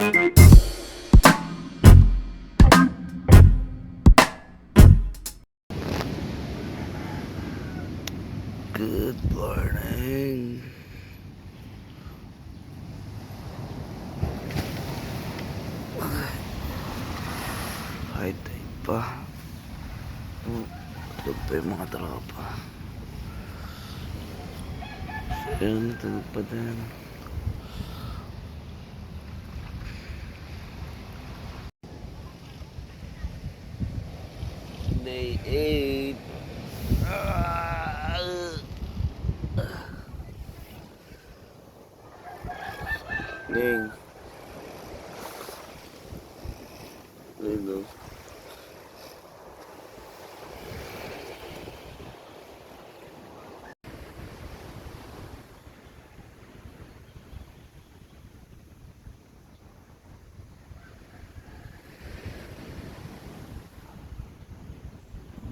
Good morning. High tide pa. Tulog pa yung mga tropa. Ayun, tulog pa din. Day 8. Ning. Ayun.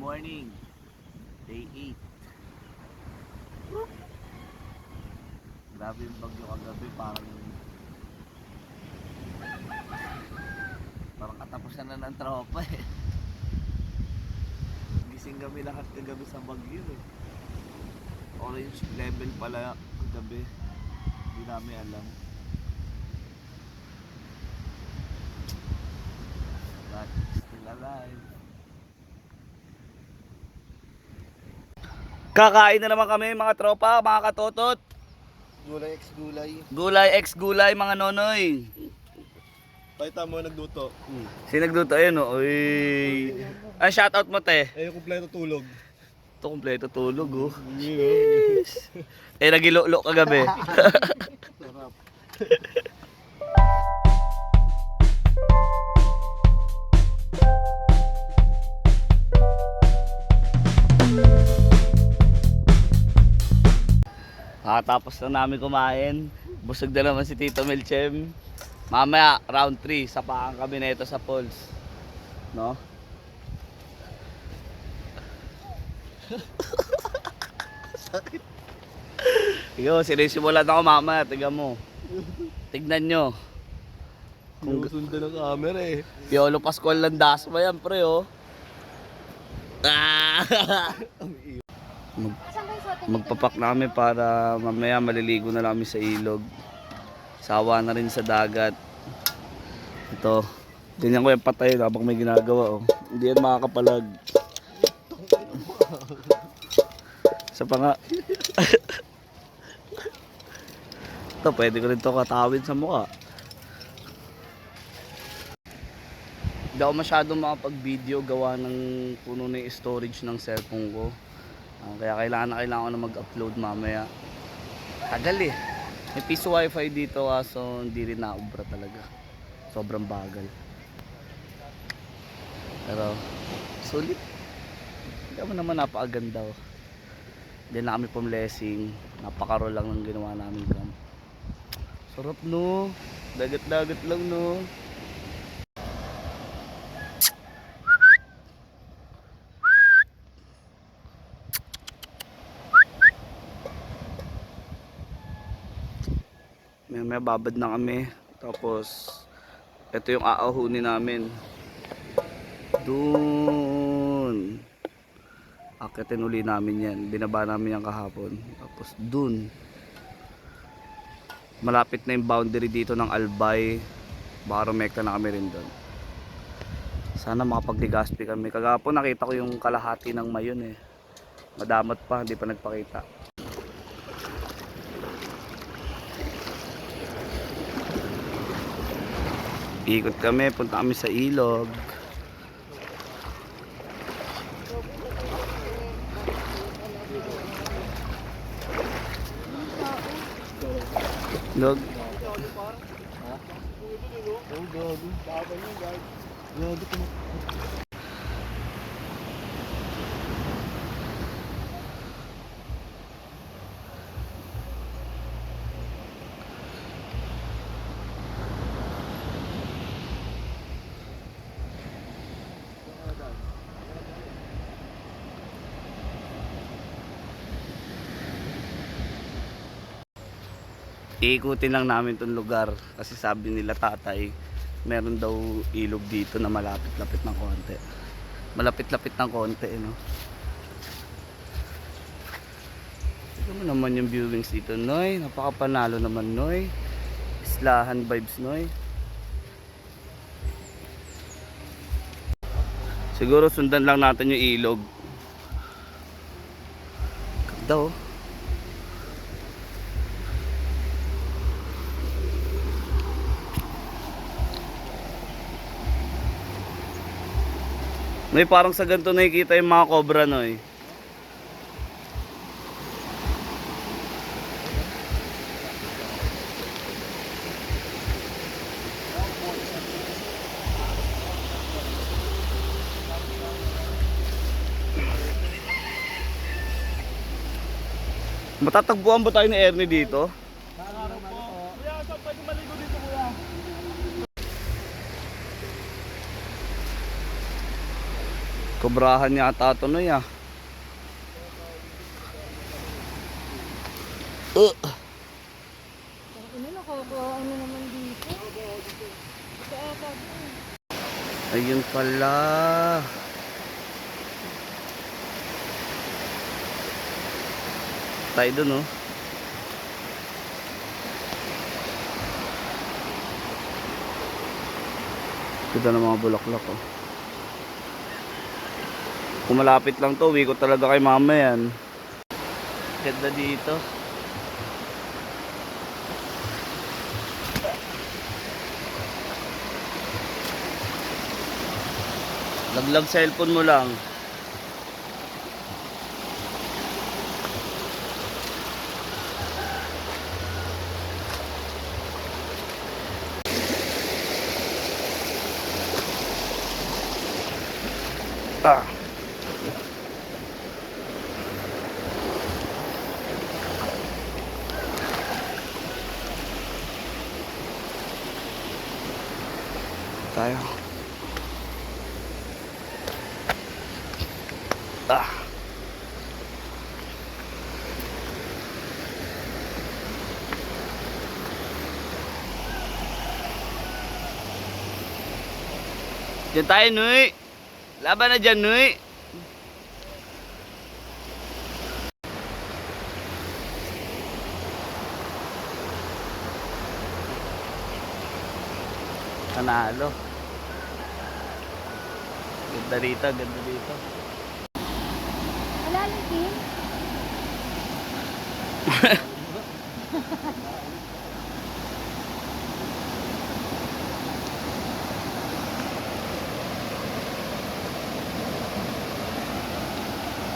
Morning. Day 8. Grabe yung bagyo kagabi, parang katapusan na ng tropa eh. Gising kami lahat kagabi sa bagyo eh. Orange level pala kagabi. Hindi namin alam. But still alive. Kakain na naman kami mga tropa, mga katotot. Gulay x gulay. Gulay x gulay mga nonoy. Pakita mo nagluto. Sino nagluto? Ayun o. Uy. Ay, shoutout mo te. Eh, kumpleto tulog. Ito kumpleto tulog oh. Yes. Eh, nagilolo kagabi. Sarap. Tapos na namin kumain. Busog na naman si Tito Melchem. Mamaya, round 3, sapaan kami nito sa Falls. No? Sakit. Yo, sinisimulan ako mamaya. Tignan mo. Tignan nyo. Kung sundan ng camera eh. Piolo Pascual Landasma yan, pre, oh. Magpapak namin para mamaya maliligo na namin sa ilog. Sawa na rin sa dagat. Ito, ganyan ko yung patay habang may ginagawa, oh. Hindi yan makakapalag. Sa pa nga. Ito, pwede ko rin ito katawid sa mukha. Hindi ako masyadong makapag-video gawa ng puno na yung storage ng cellphone ko. Kaya kailangan ko na mag-upload mamaya. Tagal eh. May piso wifi dito kaso hindi rin naubra talaga. Sobrang bagal. Pero sulit. Hindi naman napakaganda oh. Hindi na kami pumlessing. Napakaro lang ng ginawa namin camp. Sarap no. Dagat-dagat lang no. May babad na kami. Tapos ito yung aahunin namin. Dun. Akitin uli namin yan. Binaba namin yan kahapon. Tapos dun. Malapit na yung boundary dito ng Albay. Baka rumekta na kami rin dun. Sana makapag-Legazpi kami. Kagapon nakita ko yung kalahati ng Mayon eh. Madamat pa, hindi pa nagpakita. Ikot kami, punta kami sa ilog. Ilog. Iikutin lang namin tong lugar kasi sabi nila tatay meron daw ilog dito na malapit-lapit ng konti. Malapit-lapit ng konti, no? Tignan mo naman yung viewings dito, Noy. Napakapanalo naman, Noy. Islahan vibes, Noy. Siguro sundan lang natin yung ilog. Ganda, oh. Noy, parang sa ganito nakikita yung mga cobra, Noy. Matatagpuan ba tayo ni Ernie dito? Kuya, saan pwede maligo dito, kuya? Kobrahan yata ito, Noy, ah. Ano nakakaano naman dito? Ito ata doon. Ayun pala. Tayo dun, oh. Ganda ng mga bulaklak, oh. Kung malapit lang to, uwi ko talaga kay mama yan. Ganda dito. Laglag cellphone mo lang. Ah. Tayo. Ah. Diyan tayo, Noy. Laban na dyan, Noy. Panalo. Ganda rito, ganda dito. Malalim din.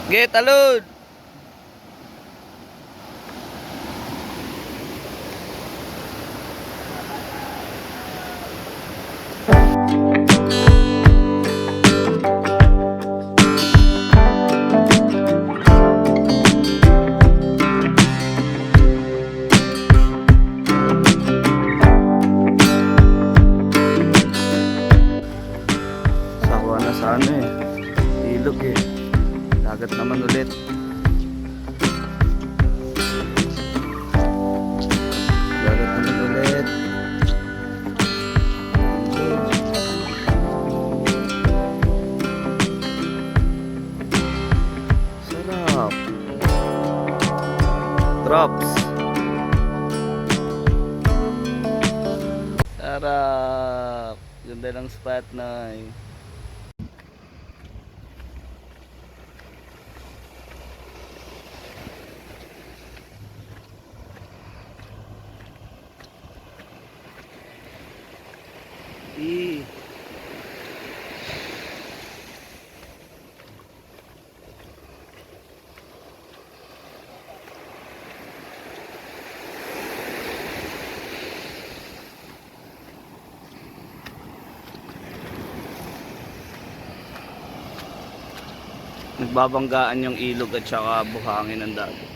Get talud. Sawa na sa ano eh. Ilog eh. Dagat naman ulit. Dagat naman ulit. Sarap. Drops. Sarap. Ganda ng spot na eh. Eh. Nagbabanggaan yung ilog at saka buhangin ng dagat.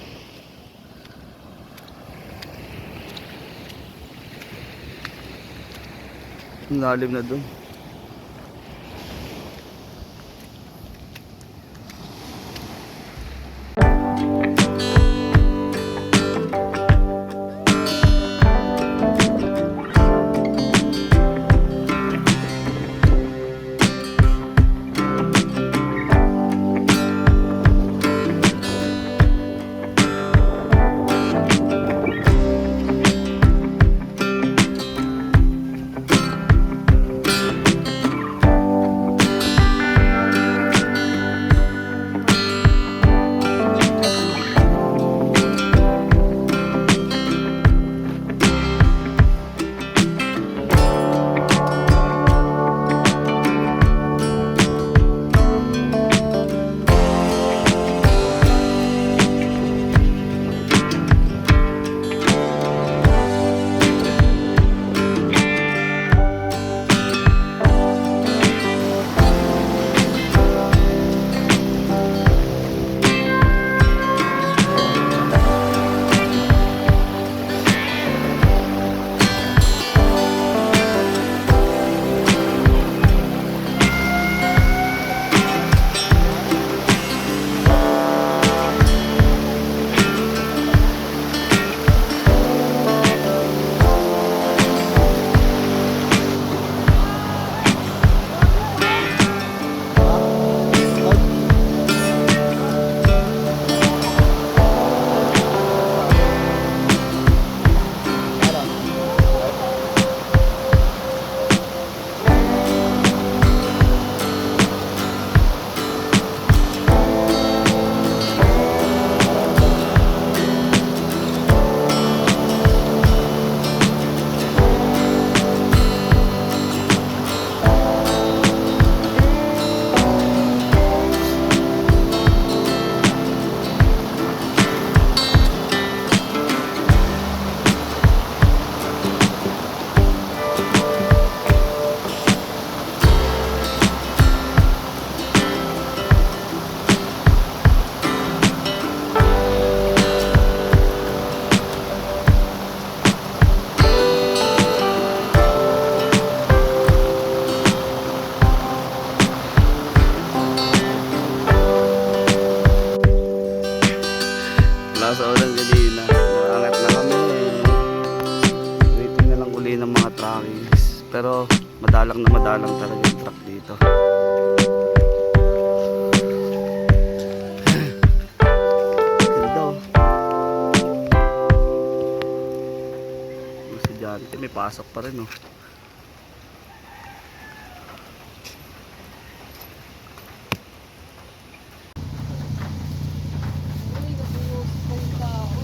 Ang lalim na dun. pero madalang na madalang talaga yung truck dito. Ganda oh. Yung estudyante may pasok pa rin oh. Uy, nabuhos kong tao.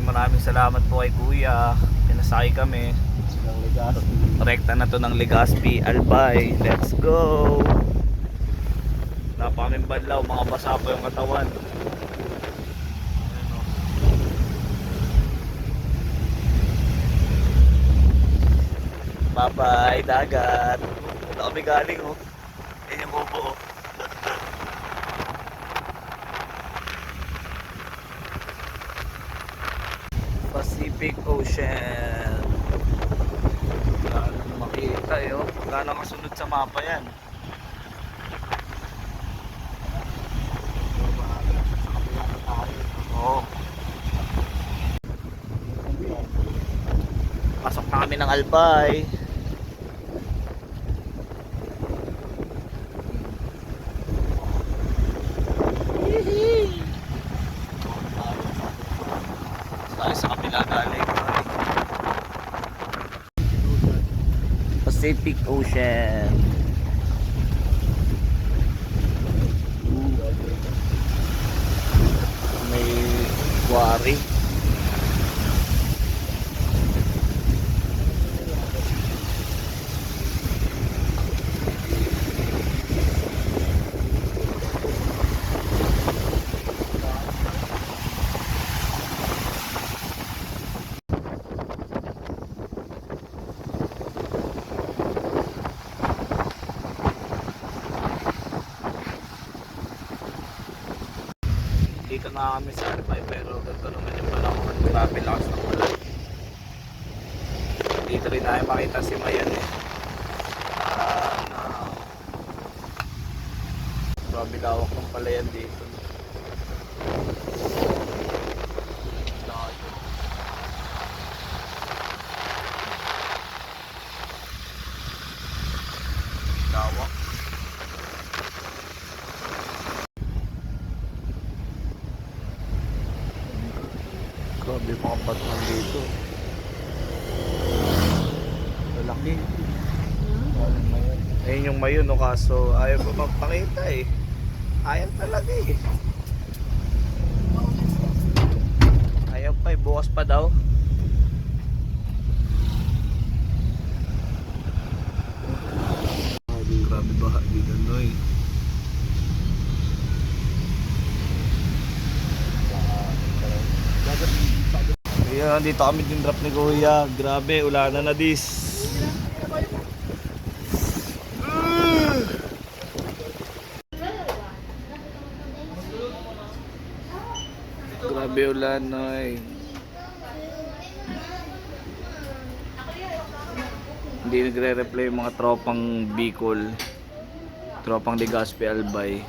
Maraming salamat po kay Kuya. Pinasakay kami. Rekta na to ng Legazpi Albay. Let's go. Napakaming banlaw, mga basa po yung katawan. Bye bye dagat. Wala kami galing oh. Yan yung bobo oh. Pacific Ocean. Wala nang makita eh oh. Wala nang kasunod sa mapa yan. Oo. Pasok na kami ng Albay. Sa kabila galing. Pacific Ocean. May quarry. Dito nga kami sa Albay pero ganito naman yung panahon. Grabe lakas ng ulan. Dito rin tayo makita si Mayan eh. Grabe lawak ng palayan dito. Lawak. Grabe yung mga batman dito. Lalaki. Ayun yung mayon no, kaso ayaw pa magpakita eh. Ayaw talaga eh. Ayaw pa eh, bukas pa daw. Grabe baha dito noy. Ayan, dito kami din drop ni Kuya. Grabe, ulanan na dis. Grabe ulan, noy. Hindi nagre-reply yung mga tropang Bicol. Tropang Legazpi Albay.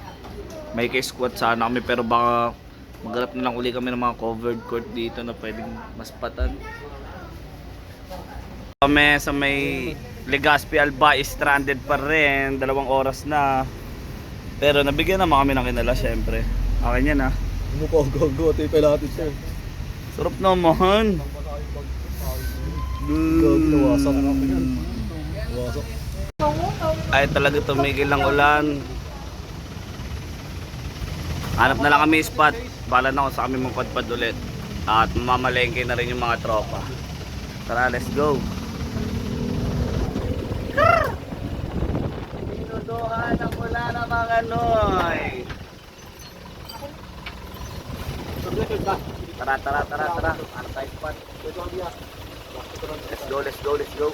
May kay-squat sana kami pero baka maghanap na lang uli kami ng mga covered court dito na pwedeng maspatan. Kami sa may Legazpi Albay, stranded pa rin. 2 oras na. Pero nabigyan naman kami ng kinala syempre. Akin yan ha. Go, tayo pa natin siya. Sarap naman. Nawasak na ako yan. Nawasak. Ay talaga tumigil ng ulan. Hanap na lang kami spot. Bala na ako sa kami magpadpad ulit. At mamalengke na rin yung mga tropa. Tara, let's go. Dinuduhan ang ulan ng mga noy. Tara. Hanap tayo spot. Let's go.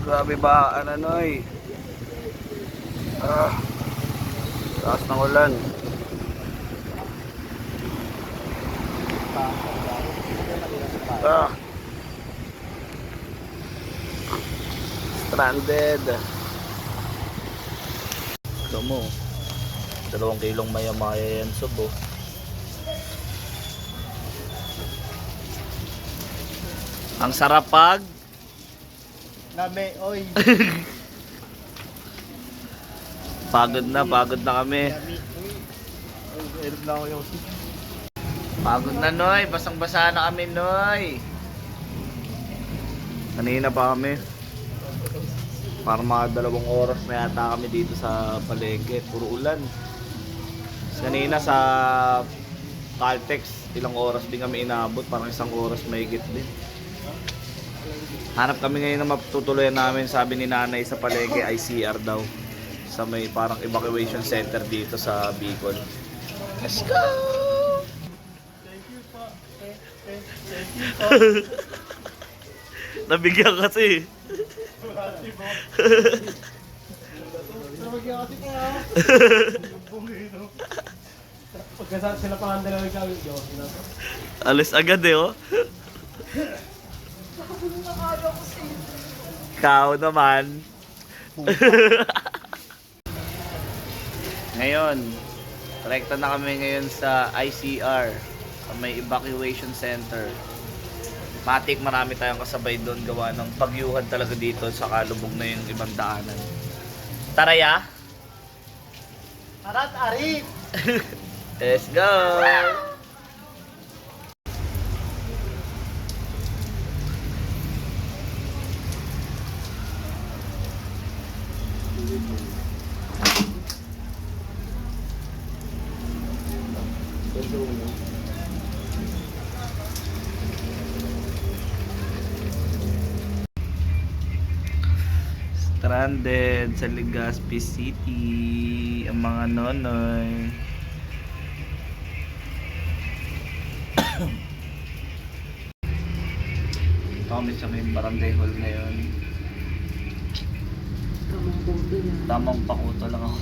Grabe ba, Noy? Taas ng ulan. Stranded. Ito mo. 2 kilong maya-maya yan, subo. Ang sarap pag Lame, oy. pagod na kami. Lami, oy. Oy, erog lang ako yung Pagod na, Noy. Basang-basa na kami, Noy. Kanina pa kami. Para mga 2 oras na yata kami dito sa palengke. Puro ulan. Kanina sa Caltex, ilang oras din kami inabot. Parang 1 oras mahigit din. Hanap kami ngayon na matutuloyan namin. Sabi ni nanay sa palengke, ICR daw. Sa may parang evacuation center dito sa Bicol. Let's go! Nabigyan kasi. Nabagyan kasi ko ha. Pagkasal sila pa ang dalawang gawin nyo. Alis agad eh, oh. Ikaw naman. Ngayon, rekta na kami ngayon sa ICR, sa may evacuation center. Matik, marami tayong kasabay doon, gawa ng bagyuhan talaga dito, sa kalubog na yung ibang daanan. Taraya! Arat, arit! Let's go! Stranded sa Legazpi City ang mga nonoy. Ito kami sa may barangay hall ngayon. Tamang pakuto lang ako.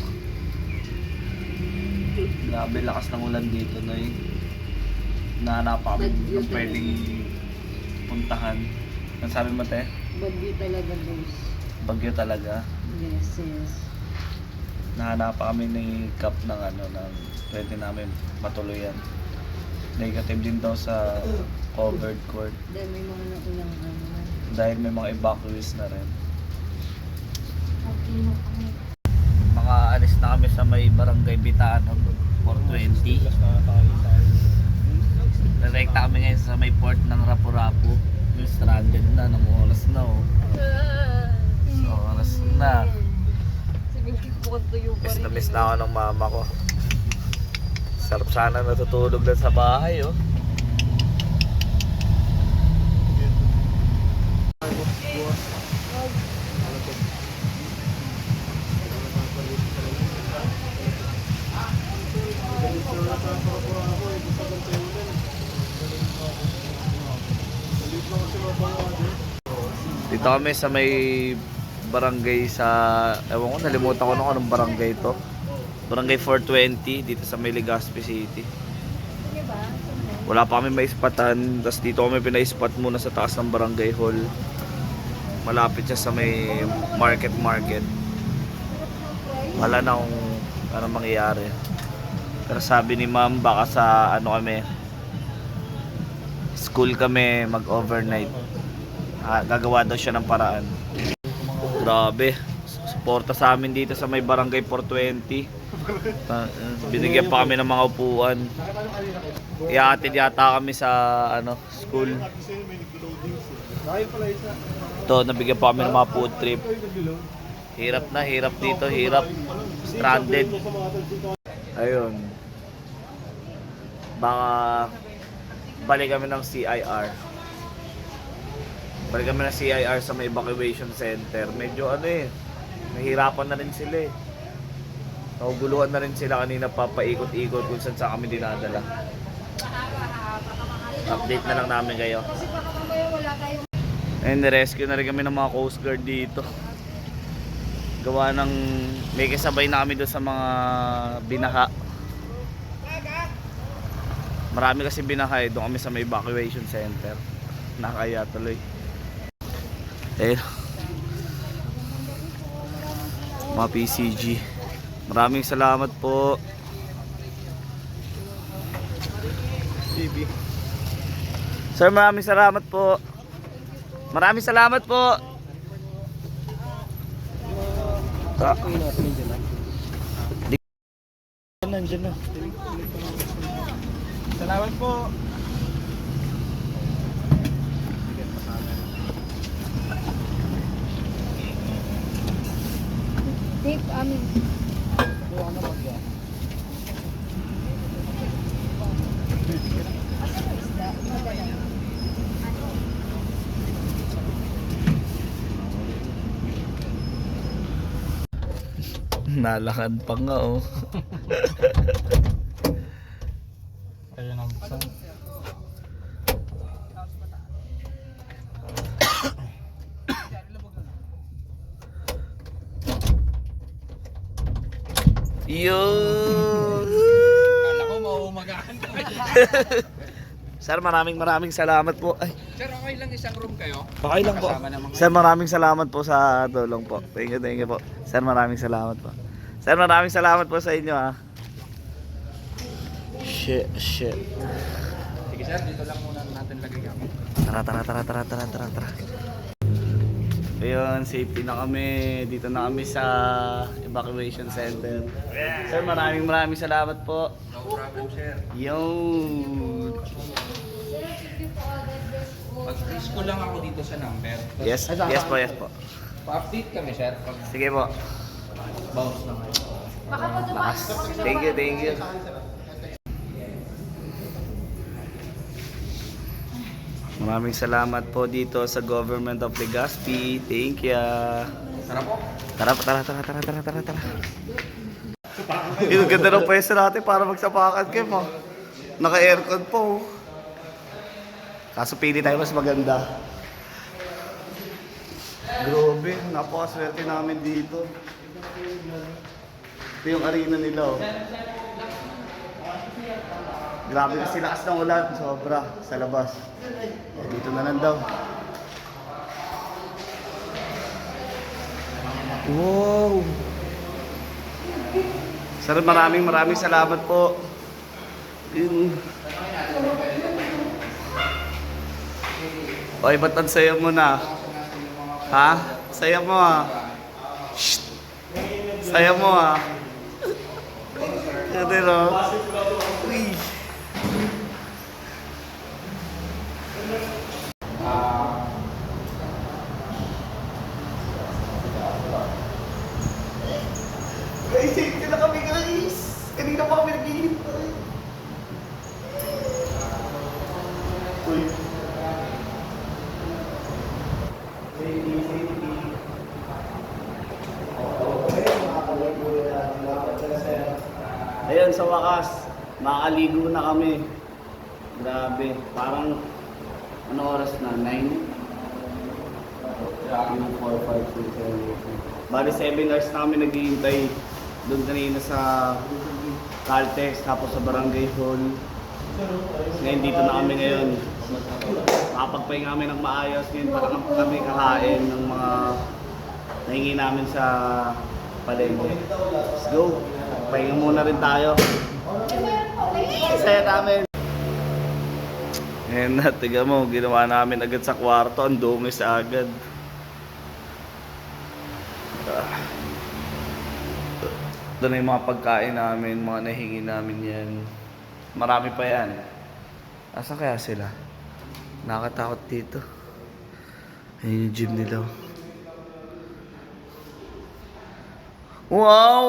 Grabe lakas ng ulan dito, Noy. Nahanap kami ng pwedeng puntahan. Ang sabi mo, te? Bagyo talaga, boss. Bagyo talaga. Yes, yes. Nahanap pa kami ni Cap ng ng pwede namin matuluyan. Negative din daw sa covered court Dahil may mga naunang dahil may mga evacuees na rin. Okay na kami. Mga alis na kami sa may barangay Bitaan 420. Direkta kami ngayon sa may port ng Rapu-Rapu. Yung stranded na ng oras na, oh. So, oras na. Miss na ako ng mama ko. Sarap sana natutulog lang sa bahay, oh. Dito kami sa may barangay sa, ewan ko, nalimutan ko nung anong barangay ito. Barangay 420 dito sa may Legazpi City. Wala pa kami maispatan, tapos dito kami pinaispat muna sa taas ng barangay hall. Malapit siya sa may market. Wala na kung ano mangyayari. Pero sabi ni ma'am, baka sa kami, school kami mag-overnight. Gagawa daw siya ng paraan. Grabe, suporta sa amin dito sa may barangay 420. Binigyan pa kami ng mga upuan. Iatid yata kami sa school. Ito, nabigyan pa kami ng mga food trip. Hirap na, hirap dito, hirap. Stranded. Ayun. Baka balik kami ng CIR. Balik kami ng CIR sa may evacuation center. Medyo nahihirapan na rin sila eh. Naguguluhan na rin sila kanina, papaikot-ikot kung saan kami dinadala. Update na lang namin kayo. And rescue na rin kami ng mga Coast Guard dito. Gawa ng may kasabay na kami doon sa mga binaha. Marami kasi binaha eh. Doon kami sa may evacuation center. Nakaya tuloy. Eh, mga PCG. Maraming salamat po. Sir, maraming salamat po. Maraming salamat po. Nandiyan na. Salamat po. Dave, amin. Nalakad pa nga oh. Ayun ang buksan. Yun. Kala ko mauumagaan ka. Sir, maraming salamat po. Ay, Sir, okay lang isang room kayo? okay lang po. Kasama ng mga- Sir, maraming salamat po sa tulong po. Thank you po. Sir, maraming salamat po. Sir, maraming salamat po sa inyo ha. Shit. Sige sir, dito lang muna natin lagay kami. Tara. Ayun, safety na kami. Dito na kami sa evacuation center. Sir, maraming salamat po. No problem sir. Yun. Mag-freeze ko lang ako dito sa number. Yes po. Pa-update kami sir. Pag Sige po. bounce na kayo. Lakas. Thank you. Maraming salamat po dito sa Government of Legazpi. Thank you. Tara po. Tara. Yung ganda ng pwesto natin para magsapakan kayo mo. Naka-aircon po. Kaso pili tayo mas maganda. Grabe, napakaswerte namin dito. Ito yung arena nila oh. Grabe kasi lakas ng ulan, sobra sa labas. Dito na lang daw. Wow! Sir, maraming salamat po. Yun. Oy, ba't ang saya mo na? Ha? Saya mo ah. Shh! Saya mo ah. Ito no? Uy! Guys, safety na kami guys! Kanina pa kami naghihintay. Uy! Ayun, sa wakas, makaligo na kami. Grabe, parang ano oras na? 9? 4, 5, 6, 7, 8. Bali 7 hours na kami naghihintay doon kanina sa Caltex, tapos sa Barangay Hall. Ngayon dito na kami ngayon. Makapagpahinga kami ng maayos. Ngayon parang kami kakain ng mga nahingi namin sa palengke. Let's go! Pahinga muna rin tayo. Saya namin! Ngayon na, tiga mo, ginawa namin agad sa kwarto. Ang dungis agad. Ito na yung mga pagkain namin, mga nahingi namin yan. Marami pa yan. Asa kaya sila? Nakatakot dito. Ayun yung gym nila. Wow!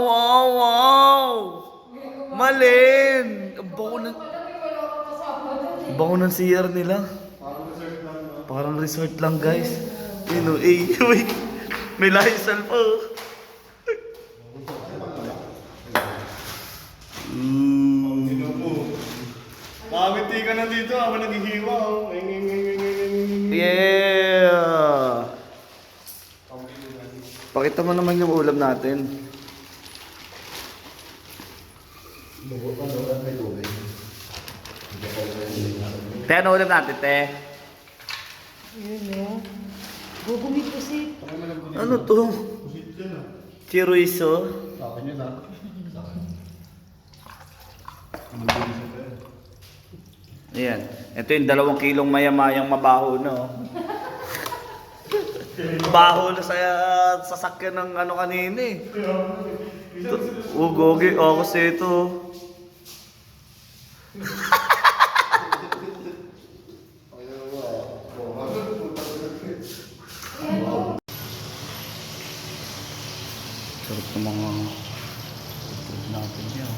Malin! Ang bango ng CR nila. Parang resort lang guys. Yun o, wait. May Lysol po. Nakangiti ka na dito habang naghihiwa. Yeah! Pakita mo naman yung ulam natin. Te, ano ulam natin, te? Yun o. Gugumit kasi. Ano to? Chorizo? Ayan. Ito yung 2 kilong mayamayang mabaho na, oh. Baho na sa sasakyan ng ano kanina eh. Gogi. Kasi ito. Sarap ng mga food natin yan.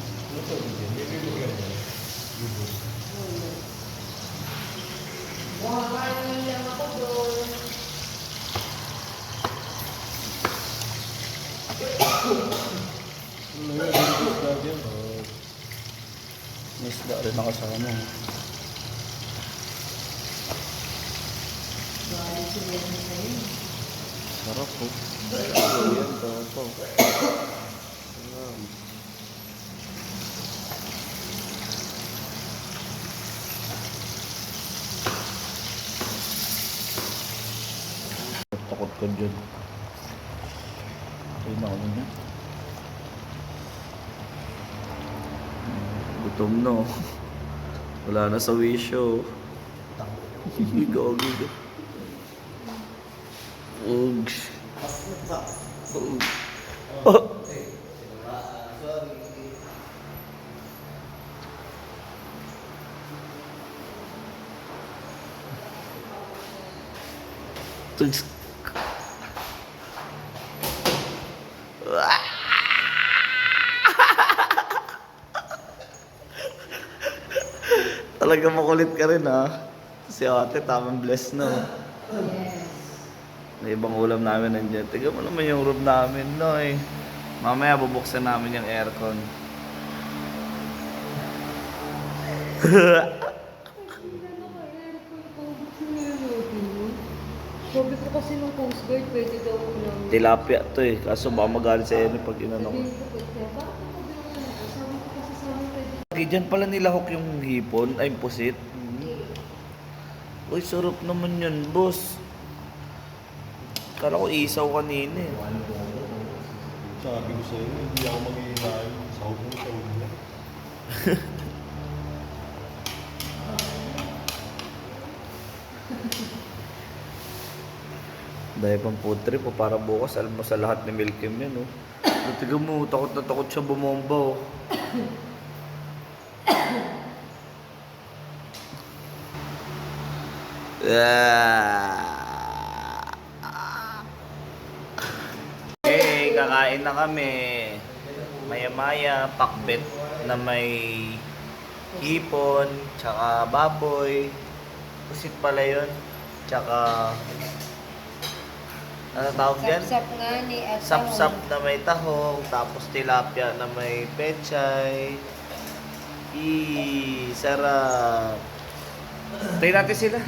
May isda rin nakasama. Sarap po. Ayan, ito. Takot ka dyan. Ayun ako niya. Gutom no. Wala na sa wisyo. Gogi. Ugs. Oh. Tugs. Talaga makulit ka rin ha. Si ate tamang bless no. May ibang ulam namin nandiyan. Tignan mo naman yung room namin no eh. Mamaya bubuksan namin yung aircon. Sabi ko kasi ng Coast Guard, pwede daw ulam. Tilapia to eh. Kaso baka magalit sa Eno pag inano ko. Sabi ko kasi sa amin pwede. Diyan pala nilahok yung hipon, ay pusit. Uy, sarap naman yun, boss. Kala ko isaw kanina eh. Sabi ko sa'yo, hindi ako mag-iinayin. Sahog mo sa ulo. Dahil pang food trip o para bukas, alam mo sa lahat ni Milkim yan, oh. Tignan mo, takot na takot siya bumomba, oh. Hey, kakain na kami. Maya-maya, pakbet na may hipon, tsaka baboy. Pusit pala yun. Tsaka, ano tawag yan? Sap-sap nga ni at Sap-sap na may tahong, tapos tilapia na may pechay. Sarap. Tayo natin sila.